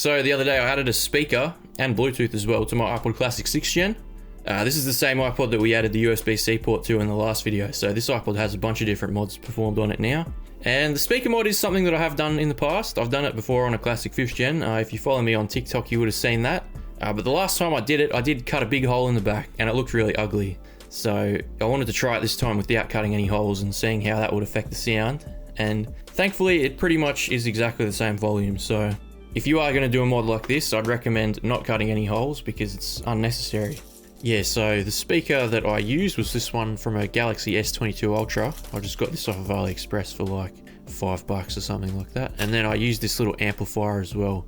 So the other day I added a speaker and Bluetooth as well to my iPod Classic 6th Gen. This is the same iPod that we added the USB-C port to in the last video. So this iPod has a bunch of different mods performed on it now. And the speaker mod is something that I have done in the past. I've done it before on a Classic 5th Gen. If you follow me on TikTok, you would have seen that. But the last time I did it, I did cut a big hole in the back and it looked really ugly. So I wanted to try it this time without cutting any holes and seeing how that would affect the sound. And thankfully it pretty much is exactly the same volume. So if you are going to do a mod like this, I'd recommend not cutting any holes because it's unnecessary. Yeah, so the speaker that I used was this one from a Galaxy S22 Ultra. I just got this off of AliExpress for like $5 or something like that. And then I used this little amplifier as well.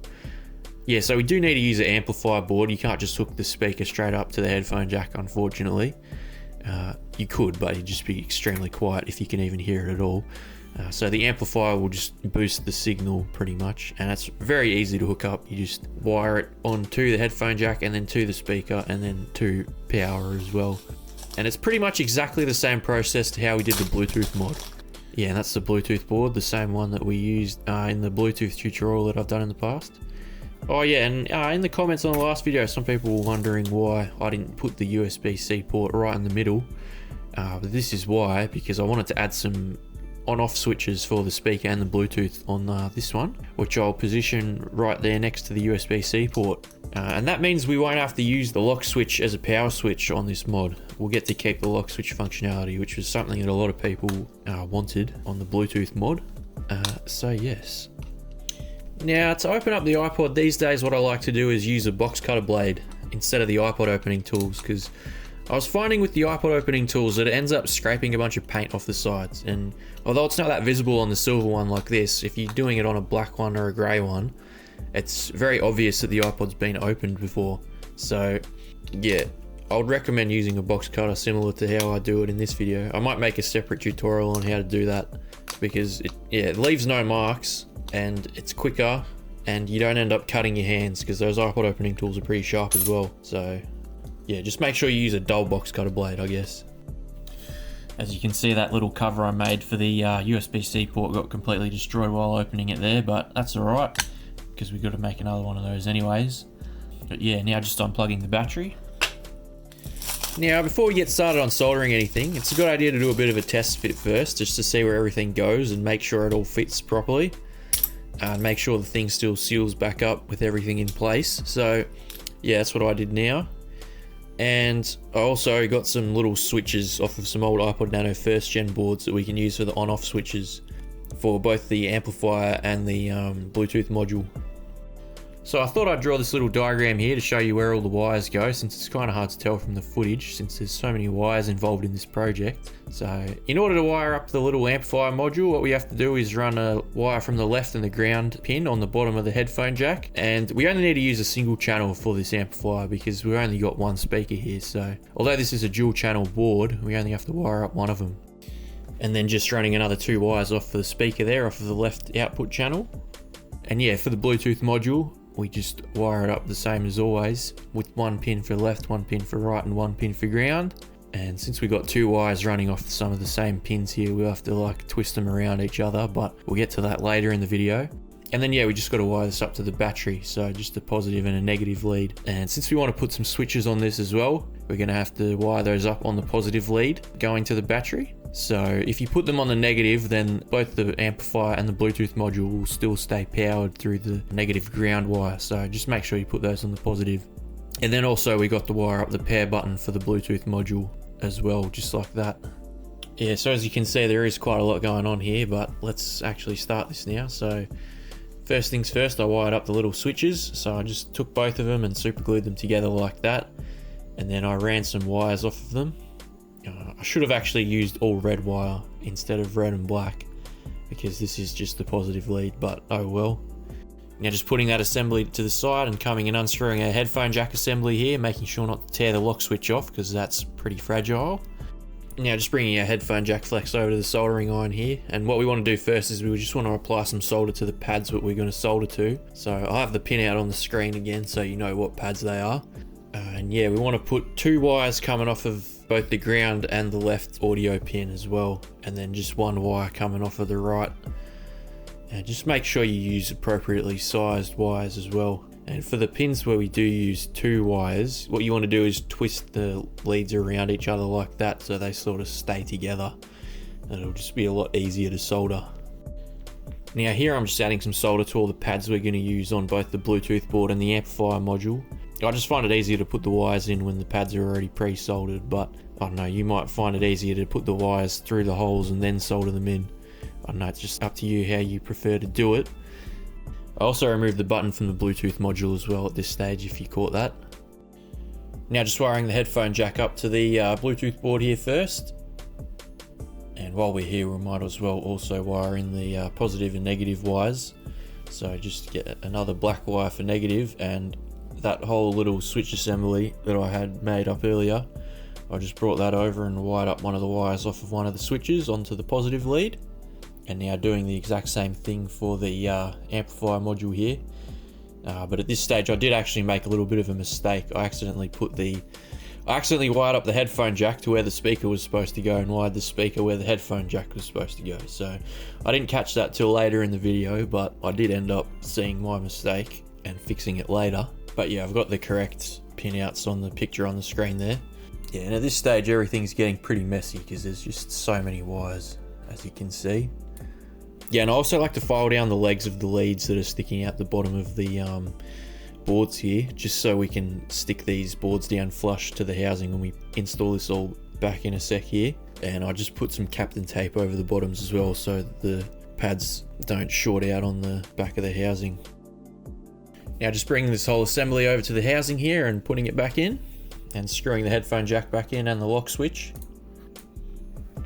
Yeah, so we do need to use an amplifier board. You can't just hook the speaker straight up to the headphone jack, unfortunately. You could, but it'd just be extremely quiet if you can even hear it at all. So the amplifier will just boost the signal pretty much, and it's very easy to hook up. You just wire it onto the headphone jack and then to the speaker and then to power as well. And it's pretty much exactly the same process to how we did the Bluetooth mod. Yeah, and that's the Bluetooth board, the same one that we used in the Bluetooth tutorial that I've done in the past. Oh yeah, and in the comments on the last video, some people were wondering why I didn't put the USB-C port right in the middle. But this is why, because I wanted to add some on-off switches for the speaker and the Bluetooth on this one, which I'll position right there next to the USB-C port. And that means we won't have to use the lock switch as a power switch on this mod. We'll get to keep the lock switch functionality, which was something that a lot of people wanted on the Bluetooth mod. So yes. Now, to open up the iPod these days, what I like to do is use a box cutter blade instead of the iPod opening tools, because I was finding with the iPod opening tools that it ends up scraping a bunch of paint off the sides, and although it's not that visible on the silver one like this, if you're doing it on a black one or a grey one, it's very obvious that the iPod's been opened before. So yeah, I would recommend using a box cutter similar to how I do it in this video. I might make a separate tutorial on how to do that, because it leaves no marks and it's quicker and you don't end up cutting your hands, because those iPod opening tools are pretty sharp as well. So yeah, just make sure you use a dull box cutter blade, I guess. As you can see, that little cover I made for the USB-C port got completely destroyed while opening it there, but that's alright, because we've got to make another one of those anyways. But yeah, now just unplugging the battery. Now, before we get started on soldering anything, it's a good idea to do a bit of a test fit first, just to see where everything goes and make sure it all fits properly. Make sure the thing still seals back up with everything in place. So yeah, that's what I did now. And I also got some little switches off of some old iPod Nano 1st Gen boards that we can use for the on-off switches for both the amplifier and the Bluetooth module. So I thought I'd draw this little diagram here to show you where all the wires go, since it's kind of hard to tell from the footage since there's so many wires involved in this project. So in order to wire up the little amplifier module, what we have to do is run a wire from the left and the ground pin on the bottom of the headphone jack. And we only need to use a single channel for this amplifier because we've only got one speaker here. So although this is a dual channel board, we only have to wire up one of them. And then just running another 2 wires off for the speaker there, off of the left output channel. And yeah, for the Bluetooth module, we just wire it up the same as always, with 1 pin for left, 1 pin for right, and 1 pin for ground. And since we got 2 wires running off some of the same pins here, we'll have to like twist them around each other, but we'll get to that later in the video. And then yeah, we just got to wire this up to the battery, so just a positive and a negative lead. And since we want to put some switches on this as well, we're going to have to wire those up on the positive lead going to the battery. So if you put them on the negative, then both the amplifier and the Bluetooth module will still stay powered through the negative ground wire. So just make sure you put those on the positive. And then also we got to wire up the pair button for the Bluetooth module as well, just like that. Yeah, so as you can see, there is quite a lot going on here, but let's actually start this now. So first things first, I wired up the little switches. So I just took both of them and super glued them together like that. And then I ran some wires off of them. I should have actually used all red wire instead of red and black, because this is just the positive lead, but oh well. Now just putting that assembly to the side and coming and unscrewing a headphone jack assembly here, making sure not to tear the lock switch off because that's pretty fragile. Now just bringing our headphone jack flex over to the soldering iron here, and what we want to do first is we just want to apply some solder to the pads that we're going to solder to. So I'll have the pin out on the screen again so you know what pads they are. And yeah, we want to put 2 wires coming off of both the ground and the left audio pin as well, and then just 1 wire coming off of the right. And just make sure you use appropriately sized wires as well. And for the pins where we do use 2 wires, what you want to do is twist the leads around each other like that so they sort of stay together. And it'll just be a lot easier to solder. Now here I'm just adding some solder to all the pads we're going to use on both the Bluetooth board and the amplifier module. I just find it easier to put the wires in when the pads are already pre-soldered, but I don't know, you might find it easier to put the wires through the holes and then solder them in. I don't know, it's just up to you how you prefer to do it. I also removed the button from the Bluetooth module as well at this stage, if you caught that. Now just wiring the headphone jack up to the Bluetooth board here first. And while we're here, we might as well also wire in the positive and negative wires. So just get another black wire for negative, and that whole little switch assembly that I had made up earlier, I just brought that over and wired up one of the wires off of one of the switches onto the positive lead. And now doing the exact same thing for the amplifier module here. But at this stage I did actually make a little bit of a mistake. I accidentally wired up the headphone jack to where the speaker was supposed to go and wired the speaker where the headphone jack was supposed to go. So I didn't catch that till later in the video, but I did end up seeing my mistake and fixing it later. But yeah, I've got the correct pinouts on the picture on the screen there. Yeah, and at this stage everything's getting pretty messy because there's just so many wires, as you can see. Yeah, and I also like to file down the legs of the leads that are sticking out the bottom of the boards here, just so we can stick these boards down flush to the housing when we install this all back in a sec here. And I just put some Captain tape over the bottoms as well so that the pads don't short out on the back of the housing. Now just bringing this whole assembly over to the housing here and putting it back in, and screwing the headphone jack back in and the lock switch.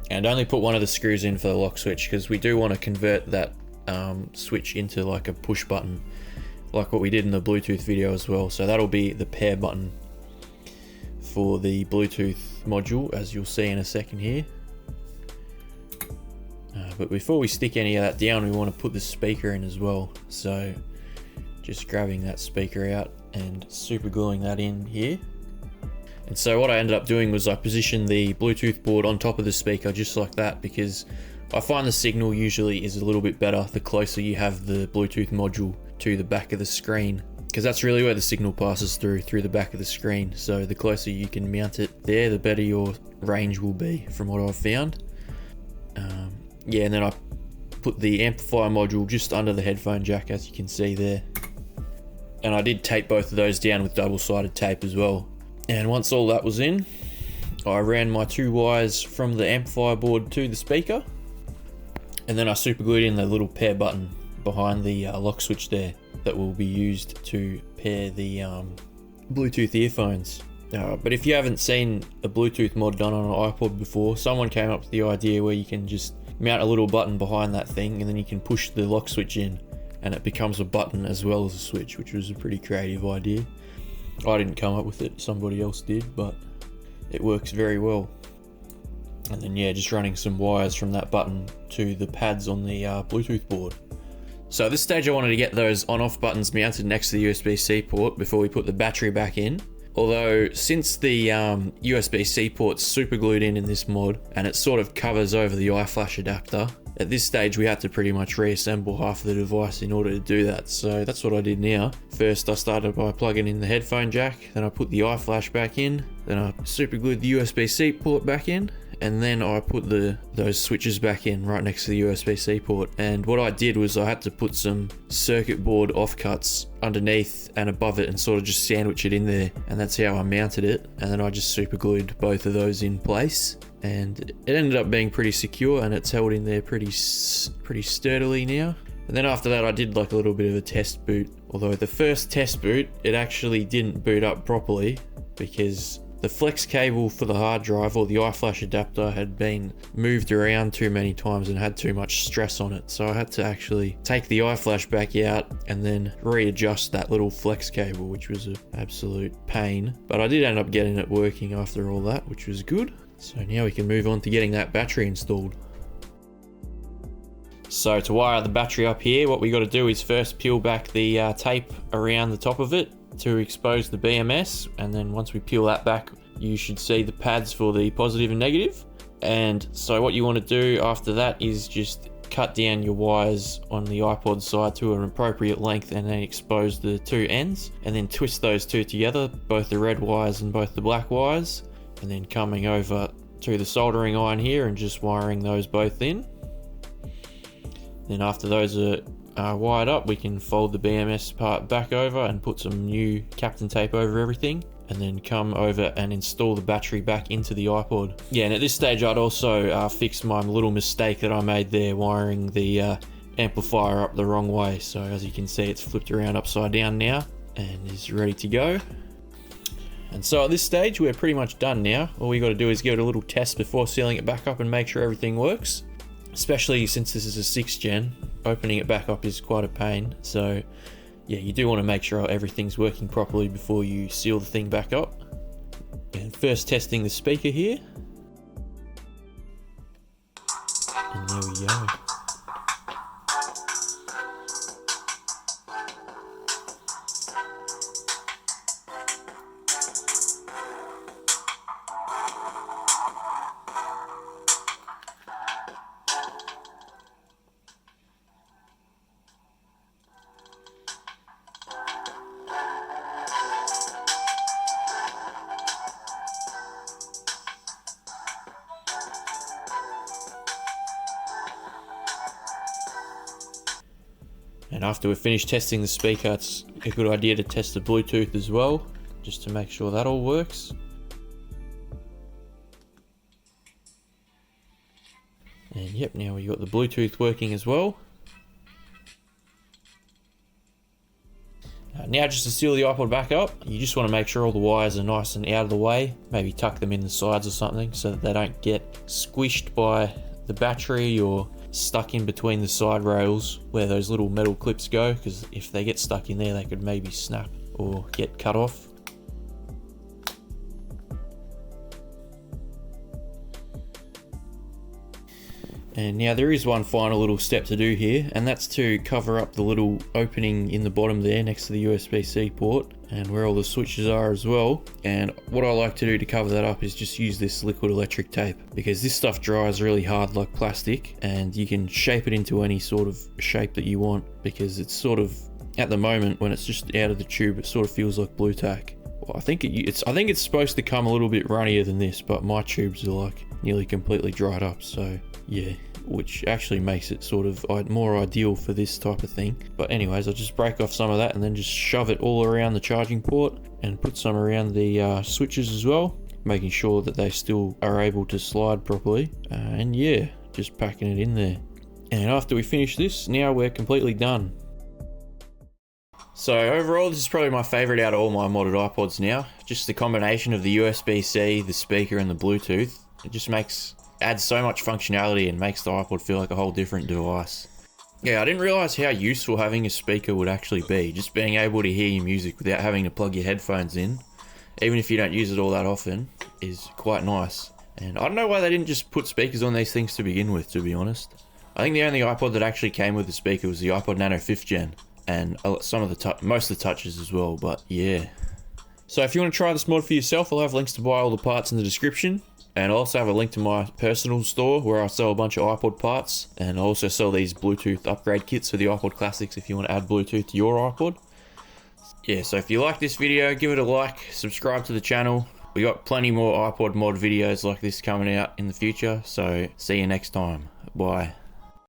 And only put one of the screws in for the lock switch because we do want to convert that switch into like a push button, like what we did in the Bluetooth video as well. So that'll be the pair button for the Bluetooth module, as you'll see in a second here. But before we stick any of that down, we want to put the speaker in as well. So just grabbing that speaker out and super gluing that in here. And so what I ended up doing was I positioned the Bluetooth board on top of the speaker just like that, because I find the signal usually is a little bit better the closer you have the Bluetooth module to the back of the screen, because that's really where the signal passes through the back of the screen. So the closer you can mount it there, the better your range will be, from what I've found. Yeah, and then I put the amplifier module just under the headphone jack, as you can see there. And I did tape both of those down with double-sided tape as well. And once all that was in, I ran my 2 wires from the amplifier board to the speaker, and then I super glued in the little pair button behind the lock switch there that will be used to pair the Bluetooth earphones. But if you haven't seen a Bluetooth mod done on an iPod before, someone came up with the idea where you can just mount a little button behind that thing, and then you can push the lock switch in and it becomes a button as well as a switch, which was a pretty creative idea. I didn't come up with it, somebody else did, but it works very well. And then yeah, just running some wires from that button to the pads on the Bluetooth board. So at this stage I wanted to get those on-off buttons mounted next to the USB-C port before we put the battery back in. Although since the USB-C port's super glued in this mod and it sort of covers over the iFlash adapter, at this stage we had to pretty much reassemble half of the device in order to do that. So that's what I did now. First I started by plugging in the headphone jack, then I put the iFlash back in, then I super glued the USB-C port back in, and then I put those switches back in right next to the USB-C port. And what I did was I had to put some circuit board offcuts underneath and above it and sort of just sandwich it in there, and that's how I mounted it. And then I just super glued both of those in place, and it ended up being pretty secure, and it's held in there pretty sturdily now. And then after that I did like a little bit of a test boot, although the first test boot it actually didn't boot up properly because the flex cable for the hard drive, or the iFlash adapter, had been moved around too many times and had too much stress on it. So I had to actually take the iFlash back out and then readjust that little flex cable, which was an absolute pain. But I did end up getting it working after all that, which was good. So now we can move on to getting that battery installed. So to wire the battery up here, what we got to do is first peel back the tape around the top of it to expose the BMS, and then once we peel that back you should see the pads for the positive and negative. And so what you want to do after that is just cut down your wires on the iPod side to an appropriate length and then expose the two ends, and then twist those two together, both the red wires and both the black wires, and then coming over to the soldering iron here and just wiring those both in. Then after those are wired up, we can fold the BMS part back over and put some new Captain tape over everything, and then come over and install the battery back into the iPod. Yeah, and at this stage I'd also fix my little mistake that I made there, wiring the amplifier up the wrong way. So as you can see, it's flipped around upside down now and is ready to go. And so at this stage we're pretty much done now. All we got to do is give it a little test before sealing it back up and make sure everything works. Especially since this is a 6th gen, opening it back up is quite a pain. So yeah, you do want to make sure everything's working properly before you seal the thing back up. And first testing the speaker here. And there we go. And after we've finished testing the speaker, it's a good idea to test the Bluetooth as well, just to make sure that all works. And yep, now we've got the Bluetooth working as well. Now just to seal the iPod back up, you just want to make sure all the wires are nice and out of the way. Maybe tuck them in the sides or something so that they don't get squished by the battery or stuck in between the side rails where those little metal clips go, because if they get stuck in there they could maybe snap or get cut off. And now there is one final little step to do here, and that's to cover up the little opening in the bottom there next to the USB-C port and where all the switches are as well. And what I like to do to cover that up is just use this liquid electric tape, because this stuff dries really hard like plastic and you can shape it into any sort of shape that you want, because it's sort of, at the moment when it's just out of the tube, it sort of feels like blue tack. Well, I think it's supposed to come a little bit runnier than this, but my tubes are like nearly completely dried up, so yeah, which actually makes it sort of more ideal for this type of thing. But anyways, I'll just break off some of that and then just shove it all around the charging port and put some around the switches as well, making sure that they still are able to slide properly. And yeah, just packing it in there. And after we finish this, now we're completely done. So overall, this is probably my favorite out of all my modded iPods now. Just the combination of the USB-C, the speaker and the Bluetooth. It just adds so much functionality and makes the iPod feel like a whole different device. Yeah, I didn't realize how useful having a speaker would actually be. Just being able to hear your music without having to plug your headphones in, even if you don't use it all that often, is quite nice. And I don't know why they didn't just put speakers on these things to begin with, to be honest. I think the only iPod that actually came with a speaker was the iPod Nano 5th Gen, and most of the touches as well, but yeah. So if you want to try this mod for yourself, I'll have links to buy all the parts in the description. And I also have a link to my personal store where I sell a bunch of iPod parts, and I also sell these Bluetooth upgrade kits for the iPod Classics if you want to add Bluetooth to your iPod. Yeah, so if you like this video, give it a like, subscribe to the channel. We got plenty more iPod mod videos like this coming out in the future, so see you next time. Bye.